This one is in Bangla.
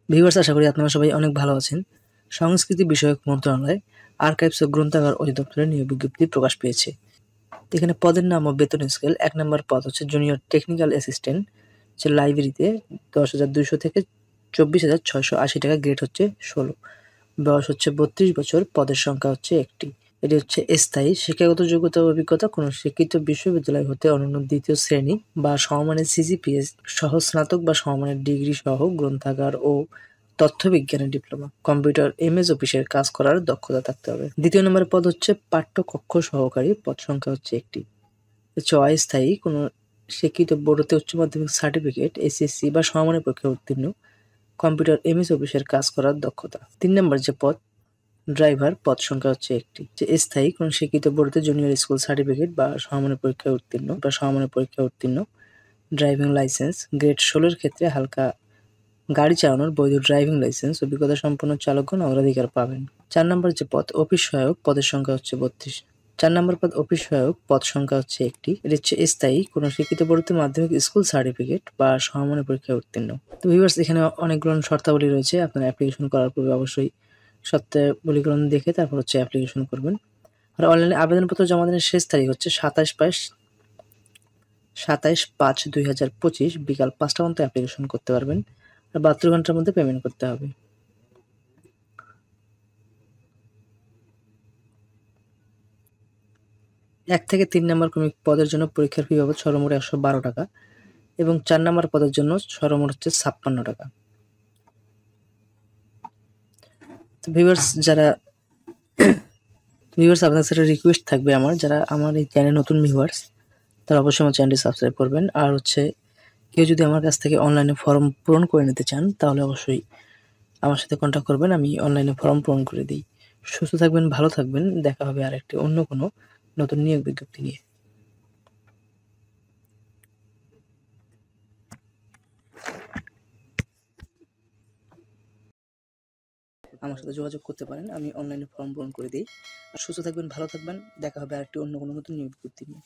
ভিউয়ার্স, আশা করি আপনারা সবাই অনেক ভালো আছেন। সংস্কৃতি বিষয়ক মন্ত্রণালয় আর্কাইভস ও গ্রন্থাগার অধিদপ্তরের নিয়োগ বিজ্ঞপ্তি প্রকাশ পেয়েছে। এখানে পদের নাম ও বেতন স্কেল ১ নম্বর পদ হচ্ছে জুনিয়র টেকনিক্যাল অ্যাসিস্ট্যান্ট, হচ্ছে লাইব্রেরিতে ১০,২০০ থেকে ২৪,৬৮০ টাকা, গ্রেড হচ্ছে ১৬, বয়স হচ্ছে ৩২ বছর, পদের সংখ্যা হচ্ছে ১টি। এটি হচ্ছে স্থায়ী। শিক্ষাগত যোগ্যতা ও অভিজ্ঞতা কোনো স্বীকৃত বিশ্ববিদ্যালয় হতে অনন্য ২য় শ্রেণী বা সমমানের সিজিপিএ সহ স্নাতক বা সমমানের ডিগ্রি সহ গ্রন্থাগার ও তথ্যবিজ্ঞানের ডিপ্লোমা, কম্পিউটার এমএস অফিসের কাজ করার দক্ষতা থাকতে হবে। ২য় নম্বরের পদ হচ্ছে পাঠ্যকক্ষ সহকারী, পদ সংখ্যা হচ্ছে ১টি। হচ্ছে অস্থায়ী, কোনো স্বীকৃত বোর্ডতে উচ্চ মাধ্যমিক সার্টিফিকেট, এসএসসি বা সমমানের পরীক্ষায় উত্তীর্ণ, কম্পিউটার এমএস অফিসের কাজ করার দক্ষতা। ৩ নম্বর যে পদ ড্রাইভার, পদ সংখ্যা হচ্ছে ১টি। যে স্থায়ী, কোনো স্বীকৃত বোর্ডতে জুনিয়র স্কুল সার্টিফিকেট বা সমমানের পরীক্ষায় উত্তীর্ণ, ড্রাইভিং লাইসেন্স গ্রেড ১৬ এর ক্ষেত্রে হালকা গাড়ি চালানোর বৈধ ড্রাইভিং লাইসেন্স, অভিজ্ঞতা সম্পন্ন চালকগণ অগ্রাধিকার পাবেন। ৪ নম্বর যে পদ অফিস সহায়ক, পদের সংখ্যা হচ্ছে ৩২। ৪ নম্বর পদ অফিস সহায়ক, পদ সংখ্যা হচ্ছে ১টি। এটি হচ্ছে স্থায়ী, কোনো স্বীকৃত বোর্ডতে মাধ্যমিক স্কুল সার্টিফিকেট বা সমমানের পরীক্ষায় উত্তীর্ণ। তো ভিউয়ার্স, এখানে অনেকগুলো শর্তাবলী রয়েছে। আপনারা অ্যাপ্লিকেশন করার পূর্বে অবশ্যই শর্তাবলীগুলো দেখে তারপর হচ্ছে অ্যাপ্লিকেশন করবেন। আর অনলাইনে আবেদনপত্র জমা দেওয়ার শেষ তারিখ হচ্ছে ২৭/৫/২০২৫ বিকাল ৫টা পর্যন্ত অ্যাপ্লিকেশন করতে পারবেন। আর ৭২ ঘন্টার মধ্যে পেমেন্ট করতে হবে। এক থেকে ৩ নম্বর ক্রমিক পদের জন্য পরীক্ষার ফি বাবদ সর্বমোট ১১২ টাকা এবং ৪ নম্বর পদের জন্য সর্বমোট হচ্ছে ৫৬ টাকা। তো ভিউয়ার্স, আপনাদের সাথে রিকোয়েস্ট থাকবে আমার, যারা আমার এই চ্যানেলে নতুন ভিউয়ার্স, তারা অবশ্যই আমার চ্যানেলটি সাবস্ক্রাইব করবেন। আর হচ্ছে কেউ যদি আমার কাছ থেকে অনলাইনে ফর্ম পূরণ করে নিতে চান, তাহলে অবশ্যই আমার সাথে কন্ট্যাক্ট করবেন। আমি অনলাইনে ফর্ম পূরণ করে দিই। সুস্থ থাকবেন, ভালো থাকবেন। দেখা হবে আরেকটি অন্য কোনো নতুন নিয়োগ বিজ্ঞপ্তি নিয়ে। আমার সাথে যোগাযোগ করতে পারেন। আমি অনলাইনে ফর্ম পূরণ করে দিই। আর সুস্থ থাকবেন, ভালো থাকবেন। দেখা হবে আরেকটি অন্য কোনো নতুন নিয়োগ বিজ্ঞপ্তি নিয়ে।